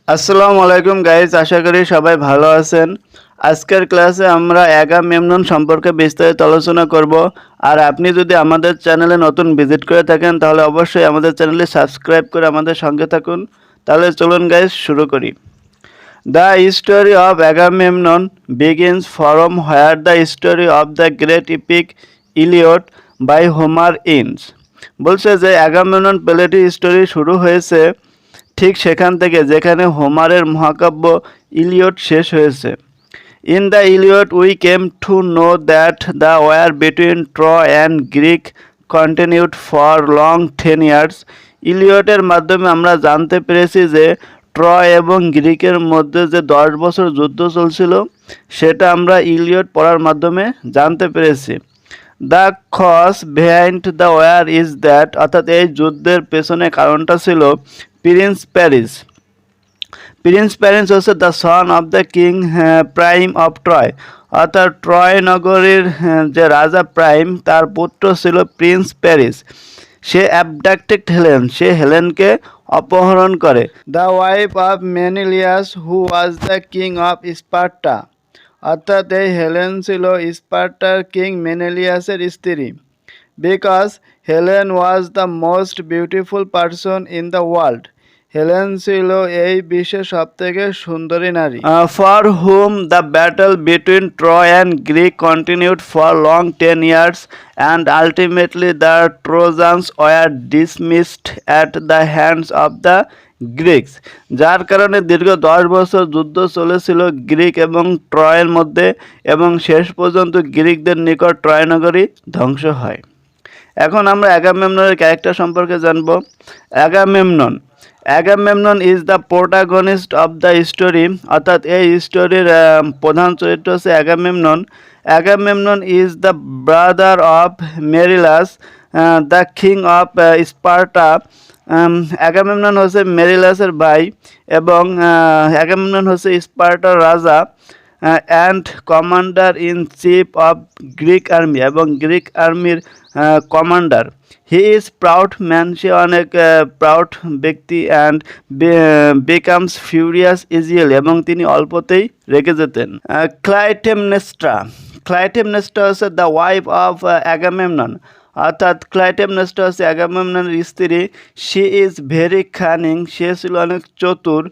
আসসালামু আলাইকুম গাইজ, আশা করি সবাই ভালো আছেন। আজকের ক্লাসে আমরা অ্যাগামেমনন সম্পর্কে বিস্তারিত আলোচনা করব। আর আপনি যদি আমাদের চ্যানেলে নতুন ভিজিট করে থাকেন তাহলে অবশ্যই আমাদের চ্যানেলটি সাবস্ক্রাইব করে আমাদের সঙ্গে থাকুন। তাহলে চলুন গাইজ শুরু করি। The story of Agamemnon begins from where the story of the great epic Iliad by Homer ends. বলছে যে অ্যাগামেমনন প্লেটির স্টোরি শুরু হয়েছে ঠিক সেখান থেকে যেখানে হোমারের মহাকাব্য ইলিয়ট শেষ হয়েছে। In the Iliad we came to know that the war between Troy and Greek continued for long 10 years। ইলিয়টের মাধ্যমে আমরা জানতে পেরেছি যে ট্রয় এবং গ্রিকের মধ্যে যে 10 বছর যুদ্ধ চলছিল সেটা আমরা ইলিয়ট পড়ার মাধ্যমে জানতে পেরেছি। The cause behind the war is that, অর্থাৎ এই যুদ্ধের পেছনে কারণটা ছিল প্রিন্স প্যারিস। প্রিন্স প্যারিস হচ্ছে the son of the king Priam of Troy, অর্থাৎ ট্রয় নগরীর যে রাজা প্রাইম তার পুত্র ছিল প্রিন্স প্যারিস। সে অ্যাবডাক্টেড হেলেন, সে হেলেনকে অপহরণ করে। The wife of Menelaus who was the king of Sparta, অর্থাৎ এই হেলেন ছিল স্পার্টার কিং মেনেলিয়াসের স্ত্রী। Because Helen was the most beautiful person in the world, Helen ছিল এই বিশ্বের সবথেকে সুন্দরী নারী। For whom the battle between Troy and Greek continued for long 10 years and ultimately the Trojans were dismissed at the hands of the Greeks, যার কারণে দীর্ঘ 10 বছর যুদ্ধ চলেছিল গ্রিক এবং ট্রয়ের মধ্যে এবং শেষ পর্যন্ত গ্রিকদের নিকট ট্রয় নগরী ধ্বংস হয়। এখন আমরা অ্যাগামেমননের ক্যারেক্টার সম্পর্কে জানব। Agamemnon is the protagonist of the story, অর্থাৎ এই স্টোরির প্রধান চরিত্র হচ্ছে Agamemnon. Agamemnon is the brother of Menelaus the king of Sparta. Agamemnon হচ্ছে মেরিলাসের ভাই এবং অ্যাগামেমনন হচ্ছে স্পার্টার রাজা and commander in chief of Greek army, এবং গ্রিক আর্মির commander. He is proud man, সে অনেক প্রাউড ব্যক্তি, অ্যান্ড বিকামস ফিউরিয়াস ইজিলি, এবং তিনি অল্পতেই রেগে যেতেন। ক্লাইটেমনেস্ট্রা, ক্লাইটেমনেস্ট্রা হচ্ছে দ্য ওয়াইফ অফ অ্যাগামেমনন, অর্থাৎ ক্লাইটেমনেস্ট্রা হচ্ছে অ্যাগামেমননের স্ত্রী। শি ইজ ভেরি খানিং, সে ছিল অনেক চতুর।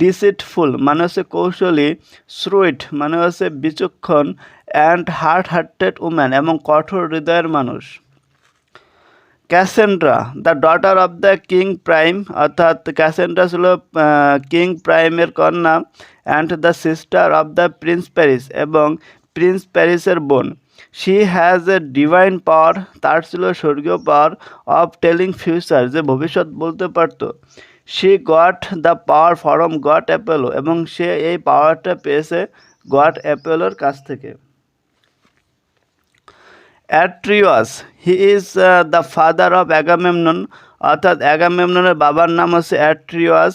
ডিসিটফুল মানে হচ্ছে কৌশলী। শ্রুইট মানে হচ্ছে বিচক্ষণ। অ্যান্ড হার্টেড উম্যান, এবং কঠোর হৃদয়ের মানুষ। ক্যাসেন্ড্রা the daughter of the king prime, অর্থাৎ ক্যাসেন্ড্রা ছিল কিং প্রাইমের কন্যা। And the sister of the Prince Paris, এবং প্রিন্স প্যারিসের বোন। শি হ্যাজ এ ডিভাইন পাওয়ার, তার ছিল স্বর্গীয় পাওয়ার। অফ টেলিং ফিউচার, যে ভবিষ্যৎ বলতে পারত। She got the power from god Apollo, এবং সে এই পাওয়ারটা পেয়েছে গড অ্যাপোলোর কাছ থেকে। Atreus, he is the father of Agamemnon, অর্থাৎ অ্যাগামেমননের বাবার নাম হচ্ছে Atreus.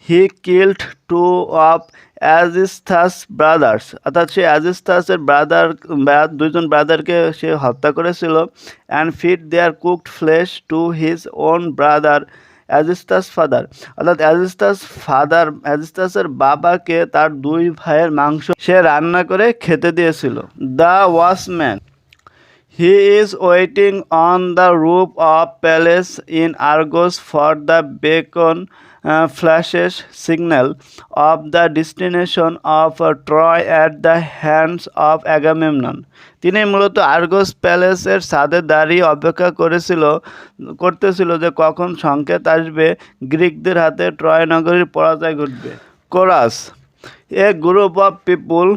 He killed two of Aegisthus brothers, অর্থাৎ সে অ্যাজিস্থাসের দুইজন ব্রাদারকে সে হত্যা করেছিল। And feed their cooked flesh to his own brother Aegisthus father, অর্থাৎ অ্যাজিস্টাসের বাবাকে তার দুই ভাইয়ের মাংস সে রান্না করে খেতে দিয়েছিল। The watchman, he is waiting on the roof of palace in Argos for the beacon flashes signal of the destination of Troy at the hands of Agamemnon। তিনি মূলত আর্গস প্যালেসের ছাদে দাঁড়িয়ে অপেক্ষা করতেছিল যে কখন সংকেত আসবে গ্রিকদের হাতে ট্রয় নগরীর পরাজয় ঘটবে। Chorus, a group of people,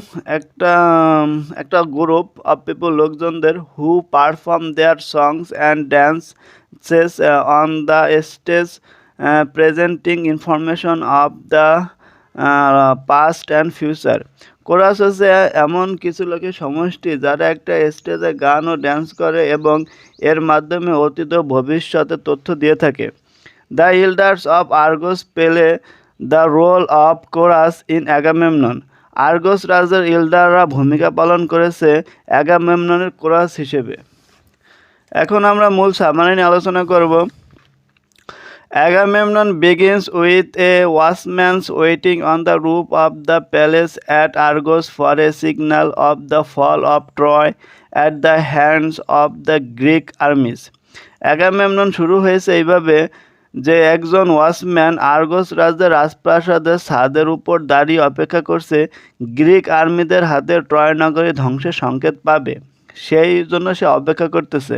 একটা গ্রুপ অফ পিপুল লোকজনদের, who perform their songs and dances on the stage presenting information of the past and future. Chorus হচ্ছে এমন কিছু লোকের সমষ্টি যারা একটা স্টেজে গান ও ড্যান্স করে এবং এর মাধ্যমে অতীত ও ভবিষ্যতের তথ্য দিয়ে থাকে। The elders of Argos played the role of chorus in Agamemnon, Argos রাজার ইল্ডাররা ভূমিকা পালন করেছে অ্যাগামেমননের কোরাস হিসেবে। এখন আমরা মূল সাবমারি নিয়ে আলোচনা করব। Agamemnon begins with a watchman waiting on the roof of the palace at Argos for a signal of the fall of Troy at the hands of the Greek armies. Agamemnon শুরু হয়েছে এইভাবে যে একজন ওয়াচম্যান আর্গস রাজ্যের রাজপ্রাসাদের ছাদের উপর দাঁড়িয়ে অপেক্ষা করছে গ্রিক আর্মিদের হাতে ট্রয় নগরী ধ্বংসের সংকেত পাবে, সেই জন্য সে অপেক্ষা করতেছে।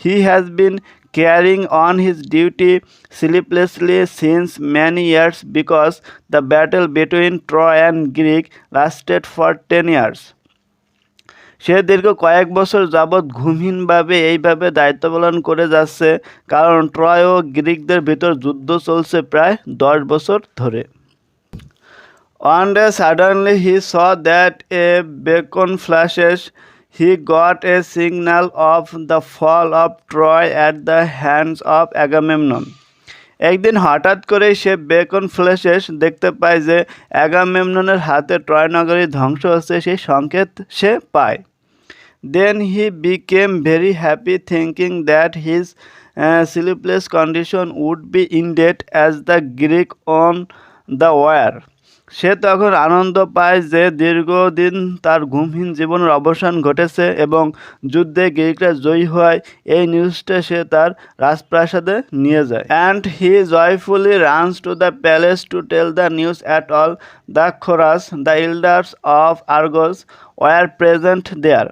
He has been carrying on his duty sleeplessly since many years because the battle between Troy and Greek lasted for 10 years. সে দীর্ঘ কয়েক বছর যাবৎ ঘুমহীনভাবে এইভাবে দায়িত্ব পালন করে যাচ্ছে, কারণ ট্রয় ও গ্রিকদের ভিতর যুদ্ধ চলছে প্রায় 10 বছর ধরে। One day suddenly he saw that a beacon flashes. He got a signal of the fall of Troy at the hands of Agamemnon. একদিন হঠাৎ করে সে বেকন ফ্ল্যাশেস দেখতে পায় যে অ্যাগামেমননের হাতে ট্রয় নগরী ধ্বংস হচ্ছে, সেই সংকেত সে পায়। Then he became very happy thinking that his sleepless condition would be ended as the Greek won the war. সে তখন আনন্দ পায় যে দীর্ঘদিন তার ঘুমহীন জীবনের অবসান ঘটেছে এবং যুদ্ধে গ্রিকরা জয়ী হয় এই নিউজটা সে তার রাজপ্রাসাদে নিয়ে যায়। And he joyfully runs to the palace to tell the news at all the chorus the elders of Argos were present there.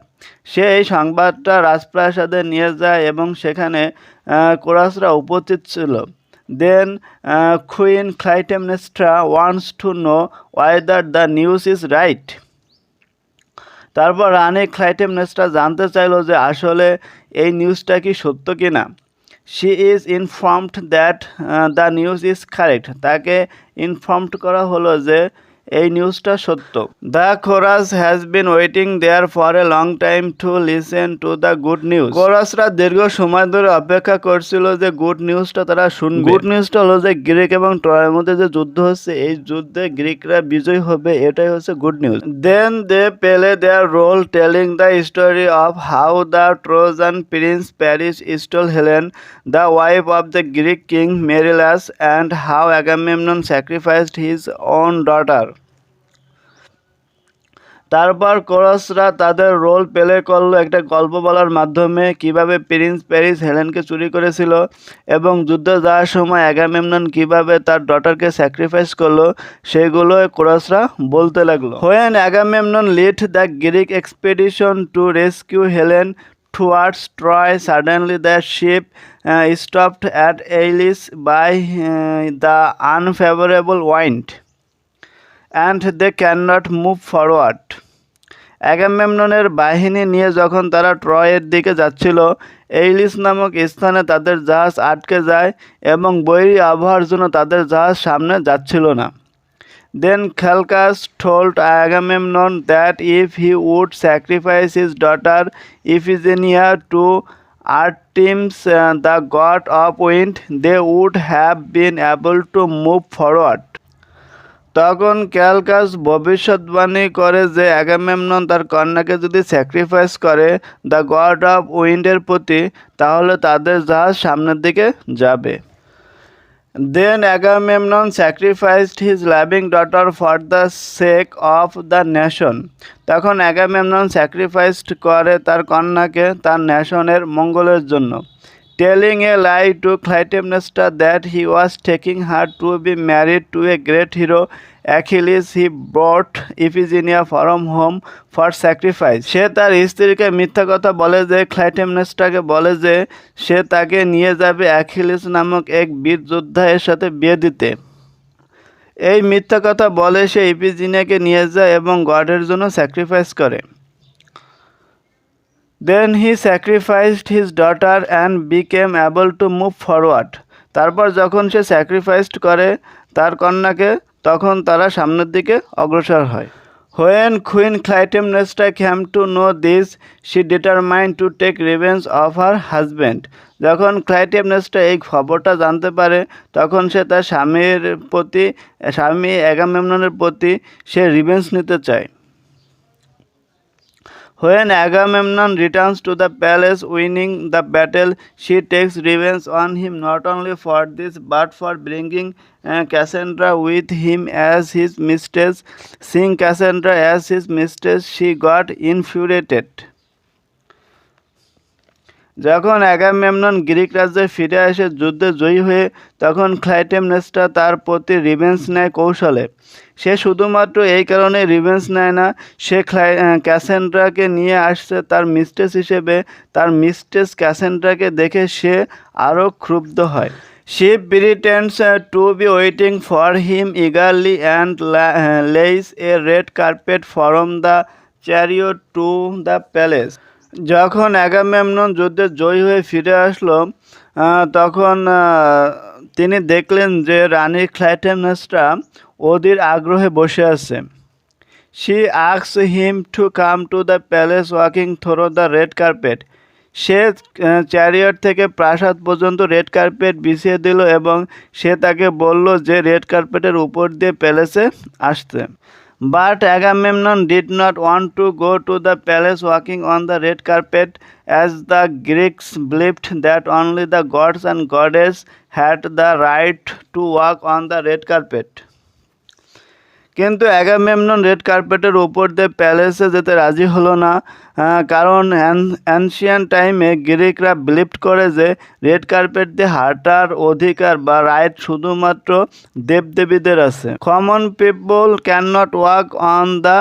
সে এই সংবাদটা রাজপ্রাসাদে নিয়ে যায় এবং সেখানে কোরাসরা উপস্থিত ছিল। Then Queen Clytemnestra wants to know whether the news is right. তারপর রানী ক্লাইটেমনেস্ট্রা জানতে চাইল যে আসলে এই নিউজটা কি সত্য কিনা। She is informed that the news is correct. তাকে ইনফর্মড করা হলো যে এই নিউজটা সত্য। The chorus has been waiting there for a long time to listen to the good news. কোরাসরা দীর্ঘ সময় ধরে অপেক্ষা করছিল যে গুড নিউজটা তারা শুনবে। গুড নিউজটা হলো যে গ্রিক এবং ট্রয়ের মধ্যে যে যুদ্ধ হচ্ছে, এই যুদ্ধে গ্রিকরা বিজয়ী হবে, এটাই হচ্ছে good news. Then they play their role telling the story of how the Trojan prince Paris stole Helen, the wife of the Greek king Menelaus, and how Agamemnon sacrificed his own daughter. তারপর কোরাসরা তাদের role play করলো একটা গল্প বলার মাধ্যমে কিভাবে Prince Paris হেলেনকে চুরি করেছিল এবং যুদ্ধে যাওয়ার সময় অ্যাগামেমনন কিভাবে তার ডটারকে স্যাক্রিফাইস করলো, সেগুলো কোরাসরা বলতে লাগলো। When Agamemnon lead the Greek expedition to rescue Helen towards Troy, suddenly the ship stopped at Elis by the unfavorable wind, and they cannot move forward. অ্যাগামেমননের বাহিনী নিয়ে যখন তারা ট্রয়ের দিকে যাচ্ছিল, এইলিস নামক স্থানে তাদের জাহাজ আটকে যায় এবং বৈরী আবহাওয়ার জন্য তাদের জাহাজ সামনে যাচ্ছিল না। Then Calchas told Agamemnon that if he would sacrifice his daughter Iphigenia to Artemis, the god of wind, they would have been able to move forward. তখন ক্যালকাস ভবিষ্যৎবাণী করে যে অ্যাগামেমনন তার কন্যাকে যদি স্যাক্রিফাইস করে দ্য গড অফ উইন্ডের প্রতি, তাহলে তাদের জাহাজ সামনের দিকে যাবে। Then Agamemnon sacrificed his loving daughter for the sake of the nation. তখন অ্যাগামেমনন স্যাক্রিফাইসড করে তার কন্যাকে তার ন্যাশনের মঙ্গলের জন্য। Telling a lie to Clytemnestra that he was taking her to be married to a great hero Achilles, he brought Iphigenia from home for sacrifice. সে তার স্ত্রীকে মিথ্যা কথা বলে যে ক্লাইটেমনেস্ট্রাকে বলে যে সে তাকে নিয়ে যাবে অ্যাখিলিস নামক এক বীর যোদ্ধা এর সাথে বিয়ে দিতে। এই মিথ্যা কথা বলে সে ইফিজিনিয়াকে নিয়ে যায় এবং গডের জন্য স্যাক্রিফাইস করে। Then he sacrificed his daughter and became able to move forward. তারপর যখন সে স্যাক্রিফাইসড করে তার কন্যাকে, তখন তারা সামনের দিকে অগ্রসর হয়। When Queen Clytemnestra came to know this, she determined to take revenge of her husband. যখন ক্লাইটেমনেস্ট্রা এই খবরটা জানতে পারে, তখন সে তার স্বামী অ্যাগামেমননের প্রতি সে রিভেঞ্জ নিতে চায়। When Agamemnon returns to the palace winning the battle, she takes revenge on him not only for this but for bringing Cassandra with him as his mistress. Seeing Cassandra as his mistress, she got infuriated. যখন Agamemnon Greek রাজ্যে ফিরে আসে যুদ্ধে জয়ী হয়ে, তখন Clytemnestra তার প্রতি revenge নেয় কৌশলে। সে শুধুমাত্র এই কারণে রিভেঞ্জ নেয় না, সে ক্যাসেন্ড্রাকে নিয়ে আসছে তার মিস্ট্রেস হিসেবে। তার মিস্ট্রেস ক্যাসেন্ড্রাকে দেখে সে আরও ক্ষুব্ধ হয়। She pretends to be waiting for him eagerly and lays a red carpet from the chariot to the palace. যখন অ্যাগামেমনন যুদ্ধে জয়ী হয়ে ফিরে আসলো, তখন তিনি দেখলেন যে রানী ক্লাইটেমনেস্ট্রা অধীর আগ্রহে বসে আছে। She asks him to come to the palace walking through the red carpet. Say chariot থেকে প্রাসাদ পর্যন্ত রেড কার্পেট বিছিয়ে দিল এবং সে তাকে বলল যে রেড কার্পেটের উপর দিয়ে প্যালেসে আসতে। But Agamemnon did not want to go to the palace walking on the red carpet, as the Greeks believed that only the gods and goddesses had the right to walk on the red carpet. কিন্তু Agamemnon red কার্পেটের উপর দিয়ে প্যালেসে যেতে রাজি হলো না, কারণ ancient টাইমে গ্রিকরা বিলিভ করে যে রেড কার্পেট দিয়ে হাঁটার অধিকার বা রাইট শুধুমাত্র দেবদেবীদের আছে। Common people can not walk on the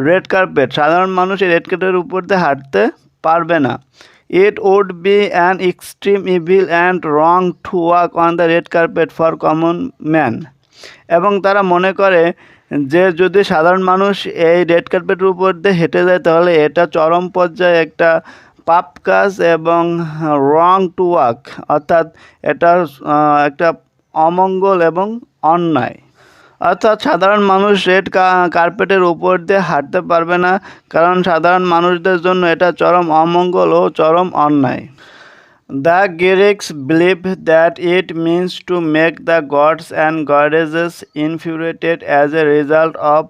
red carpet. সাধারণ মানুষ এই রেড কার্পেটের উপর দিয়ে হাঁটতে পারবে না। It would be an extreme evil and wrong to walk on the red carpet for common man. এবং তারা মনে করে যে যদি সাধারণ মানুষ এই রেড কার্পেটের উপর দিয়ে হেঁটে যায় তাহলে এটা চরম পর্যায়ে একটা পাপ কাজ এবং রং টু ওয়াক, অর্থাৎ এটা একটা অমঙ্গল এবং অন্যায়। অর্থাৎ সাধারণ মানুষ রেড কার্পেটের উপর দিয়ে হাঁটতে পারবে না, কারণ সাধারণ মানুষদের জন্য এটা চরম অমঙ্গল ও চরম অন্যায়। The Greeks believe that it means to make the gods and goddesses infuriated, as a result of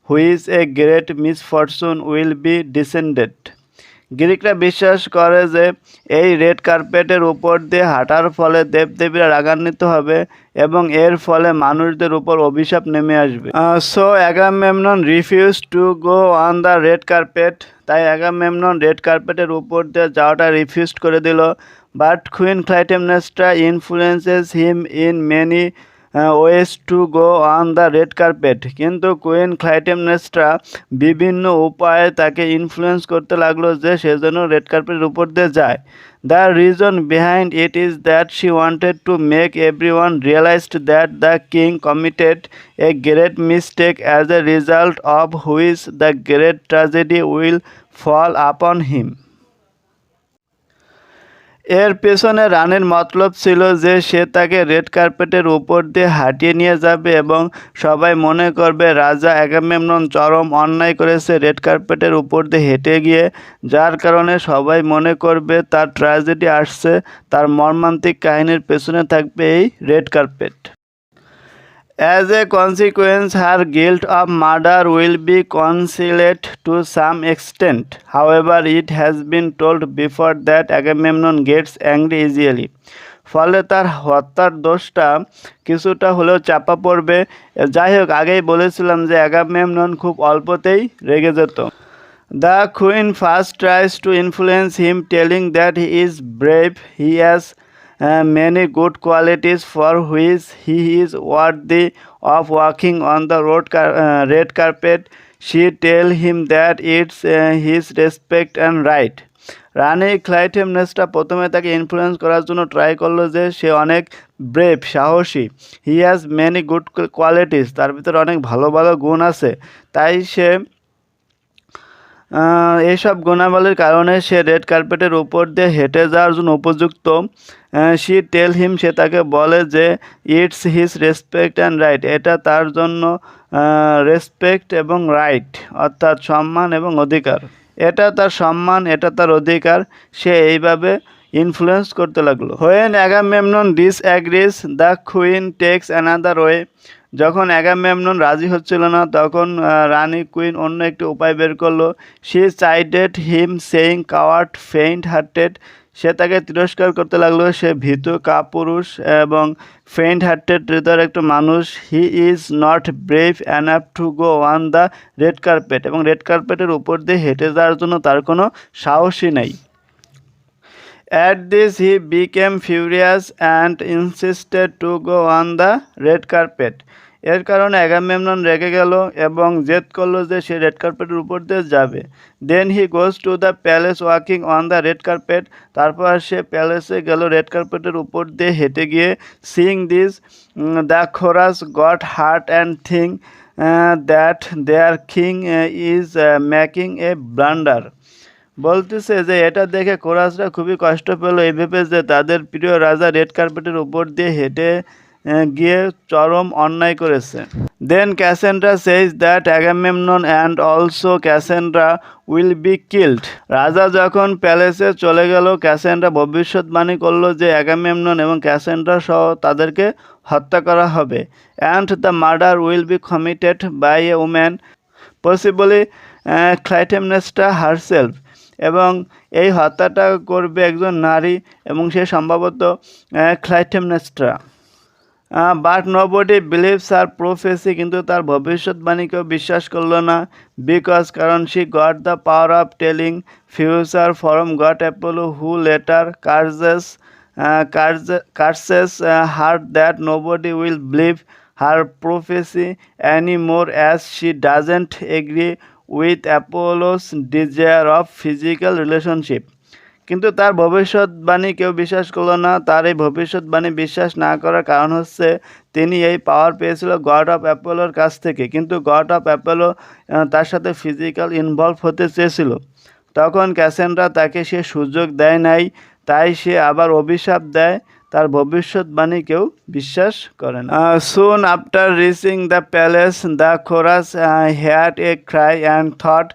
which a great misfortune will be descended. গ্রিকরা বিশ্বাস করে যে এই রেড কার্পেটের উপর দিয়ে হাঁটার ফলে দেবদেবীরা রাগান্বিত হবে এবং এর ফলে মানুষদের উপর অভিশাপ নেমে আসবে। So Agamemnon refuse to go on the red carpet. তাই অ্যাগামেমনন রেড কার্পেটের উপর দিয়ে যাওয়াটা রিফিউজ করে দিল। But queen Clytemnestra influences him in many ways to go on the red carpet. কিন্তু কুইন ক্লাইটেমনেস্ট্রা বিভিন্ন উপায়ে তাকে ইনফ্লুয়েন্স করতে লাগলো যে সেজন্য রেড কার্পেটের উপর দিয়ে যায়। The reason behind it is that she wanted to make everyone realized that the king committed a great mistake, as a result of which the great tragedy will fall upon him. এর পেছনে রানীর মতলব ছিল যে সে তাকে red কার্পেটের উপর দিয়ে হাঁটিয়ে নিয়ে যাবে এবং সবাই মনে করবে রাজা অ্যাগামেমনন চরম অন্যায় করেছে রেড কার্পেটের উপর দিয়ে হেঁটে গিয়ে, যার কারণে সবাই মনে করবে তার ট্র্যাজেডি আসছে, তার মর্মান্তিক কাহিনীর পেছনে থাকবে এই red carpet. As a consequence, her guilt of murder will be concealed to some extent. However, it has been told before that Agamemnon gets angry easily. ফলে তার হত্যার দোষটা কিছুটা হলেও চাপা পড়বে। যাই হোক, আগেই বলেছিলাম যে অ্যাগামেমনন খুব অল্পতেই রেগে যেত। The queen first tries to influence him, telling that he is brave, he has many good qualities for which he is worthy of walking on the red carpet. She tells him that it's his respect and right. Rani Clytemnestra প্রথমে তাকে influence করার জন্য try করলো যে সে অনেক brave, সাহসী। He has many good qualities, তার ভিতরে অনেক ভালো ভালো গুণ আছে, তাই সে এইসব গুণাবলীর কারণে সে রেড কার্পেটের উপর দিয়ে হেঁটে যাওয়ার জন্য উপযুক্ত। শি টেল হিম, সে তাকে বলে যে it's his respect and right, এটা তার জন্য রেসপেক্ট এবং রাইট, অর্থাৎ সম্মান এবং অধিকার। এটা তার সম্মান, এটা তার অধিকার। সে এইভাবে ইনফ্লুয়েন্স করতে লাগলো। When Agamemnon disagrees, the queen takes another way. যখন অ্যাগামেমনন রাজি হচ্ছিল না তখন রানী কুইন অন্য একটি উপায় বের করলো। She chided him saying coward faint hearted. সে তাকে তিরস্কার করতে লাগলো, সে ভীতু কাপুরুষ এবং ফেইন্ট হার্টেড হৃদয়ের একটা মানুষ। He is not brave enough to go on the red carpet, এবং রেড কার্পেটের উপর দিয়ে হেঁটে যাওয়ার জন্য তার কোনো সাহসই নেই। At this he became furious and insisted to go on the red carpet. এর কারণে অ্যাগামেমনন রেগে গেল এবং জেদ করলো যে সে রেড কার্পেটের উপর দিয়ে যাবে। Then he goes to the palace walking on the red carpet. তারপর সে প্যালেসে গেল রেড কার্পেটের উপর দিয়ে হেঁটে গিয়ে। Seeing this the chorus got hurt and thing that their king is making a blunder. বলতেছে যে এটা দেখে কোরাসরা খুবই কষ্ট পেল, এই ভেবে যে তাদের প্রিয় রাজা রেড কার্পেটের উপর দিয়ে হেঁটে গিয়ে চরম অন্যায় করেছে। Then Cassandra says that Agamemnon and also Cassandra will be killed. রাজা যখন প্যালেসে চলে গেল, ক্যাসেন্ড্রা ভবিষ্যৎবাণী করলো যে অ্যাগামেমনন এবং ক্যাসেন্ড্রা সহ তাদেরকে হত্যা করা হবে। And the murder will be committed by a woman, possibly Clytemnestra herself. এবং এই হত্যাটা করবে একজন নারী এবং সে সম্ভবত Clytemnestra. But nobody believes her prophecy, কিন্তু তার ভবিষ্যৎবাণীকেও বিশ্বাস করলো না। বিকজ কারণ she got the power of telling future from god Apollo who later curses her that nobody will believe her prophecy any more as she doesn't agree with Apollo's desire of physical relationship. কিন্তু তার ভবিষ্যৎবাণী কেউ বিশ্বাস করলো না। তার এই ভবিষ্যৎবাণী বিশ্বাস না করার কারণ হচ্ছে তিনি এই পাওয়ার পেয়েছিল গড অফ অ্যাপোলোর কাছ থেকে, কিন্তু গড অফ অ্যাপোলো তার সাথে ফিজিক্যাল ইনভলভ হতে চেয়েছিল। তখন ক্যাসেন্ড্রা তাকে সে সুযোগ দেয় নাই, তাই সে আবার অভিশাপ দেয়। তার ভবিষ্যৎবাণী কেউ বিশ্বাস করে না। Soon after reaching the palace the chorus heard a cry and thought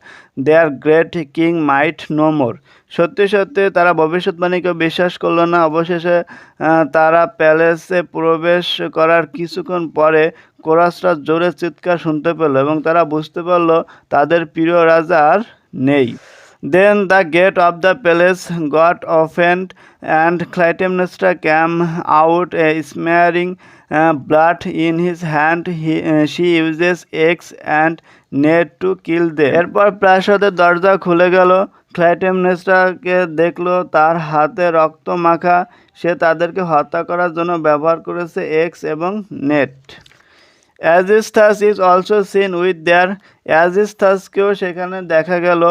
their great king might no more. সত্যি সত্যি তারা ভবিষ্যৎবাণীকেও বিশ্বাস করলো না। অবশেষে তারা প্যালেসে প্রবেশ করার কিছুক্ষণ পরে কোরাসরা জোরে চিৎকার শুনতে পেল এবং তারা বুঝতে পারলো তাদের প্রিয় রাজা আর নেই। Then the gate of the palace got opened and Clytemnestra came out, smearing blood in his hand. She uses axe and net to kill them. এরপর প্রাসাদের দরজা খুলে গেল। ক্লাইটেমনেস্ট্রাকে দেখলো তার হাতে রক্ত মাখা। সে তাদেরকে হত্যা করার জন্য ব্যবহার করেছে এক্স এবং net. Aegisthus is also seen with there. অ্যাজিস্থাসকেও সেখানে দেখা গেল।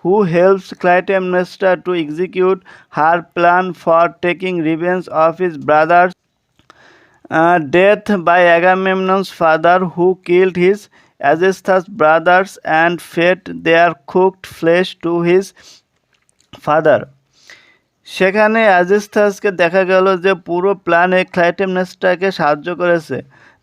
who helps Clytemnestra to execute her plan for taking revenge of his brother's death by Agamemnon's father, who killed his Aegisthus brothers and fed their cooked flesh to his father. সেখানে অ্যাজিস্থাসকে দেখা গেল যে পুরো প্ল্যানে ক্লাইটেমনেস্ট্রাকে সাহায্য করেছে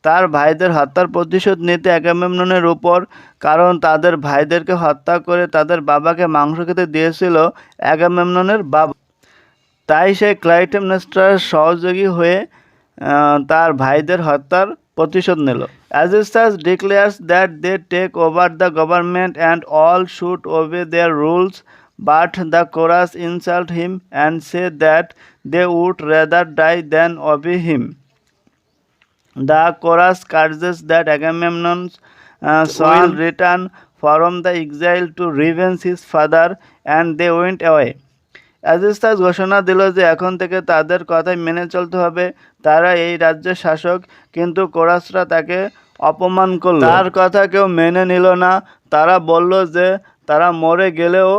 তার ভাইদের হত্যার প্রতিশোধ নিতে অ্যাগামেমননের উপর, কারণ তাদের ভাইদেরকে হত্যা করে তাদের বাবাকে মাংস খেতে দিয়েছিল অ্যাগামেমননের বাবা। তাই সে ক্লাইটেমনেস্ট্রার সহযোগী হয়ে তার ভাইদের হত্যার প্রতিশোধ নিল। Aegisthus declares that they take over the government and all should obey their rules, but the chorus insult him and say that they would rather die than obey him. The chorus curses that Agamemnon's son return from the exile to revenge his father, and they went away. অ্যাজিস্থাস ঘোষণা দিল যে এখন থেকে তাদের কথাই মেনে চলতে হবে। তারা এই রাজ্যের শাসক, কিন্তু কোরাসরা তাকে অপমান করল। তার কথা কেউ মেনে নিল না। তারা বলল যে তারা মরে গেলেও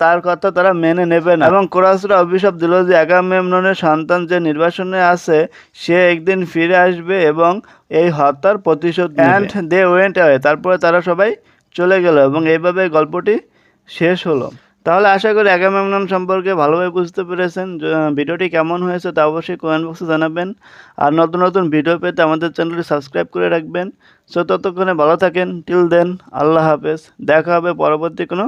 তার কথা তারা মেনে নেবে না। এবং কোরাসরা অভিশাপ দিল যে অ্যাগামেমননের সন্তান যে নির্বাসনে আছে সে একদিন ফিরে আসবে এবং এই হত্যার প্রতিশোধ নেবে। And they went away. তারপরে তারা সবাই চলে গেল এবং এইভাবে গল্পটি শেষ হলো। তাহলে আশা করি অ্যাগামেমনন সম্পর্কে ভালোভাবে বুঝতে পেরেছেন। ভিডিওটি কেমন হয়েছে তা অবশ্যই কমেন্ট বক্সে জানাবেন। আর নতুন নতুন ভিডিও পেতে আমাদের চ্যানেলটি সাবস্ক্রাইব করে রাখবেন। সো ততক্ষণে ভালো থাকেন। টিল দেন, আল্লাহ হাফেজ। দেখা হবে পরবর্তী কোনো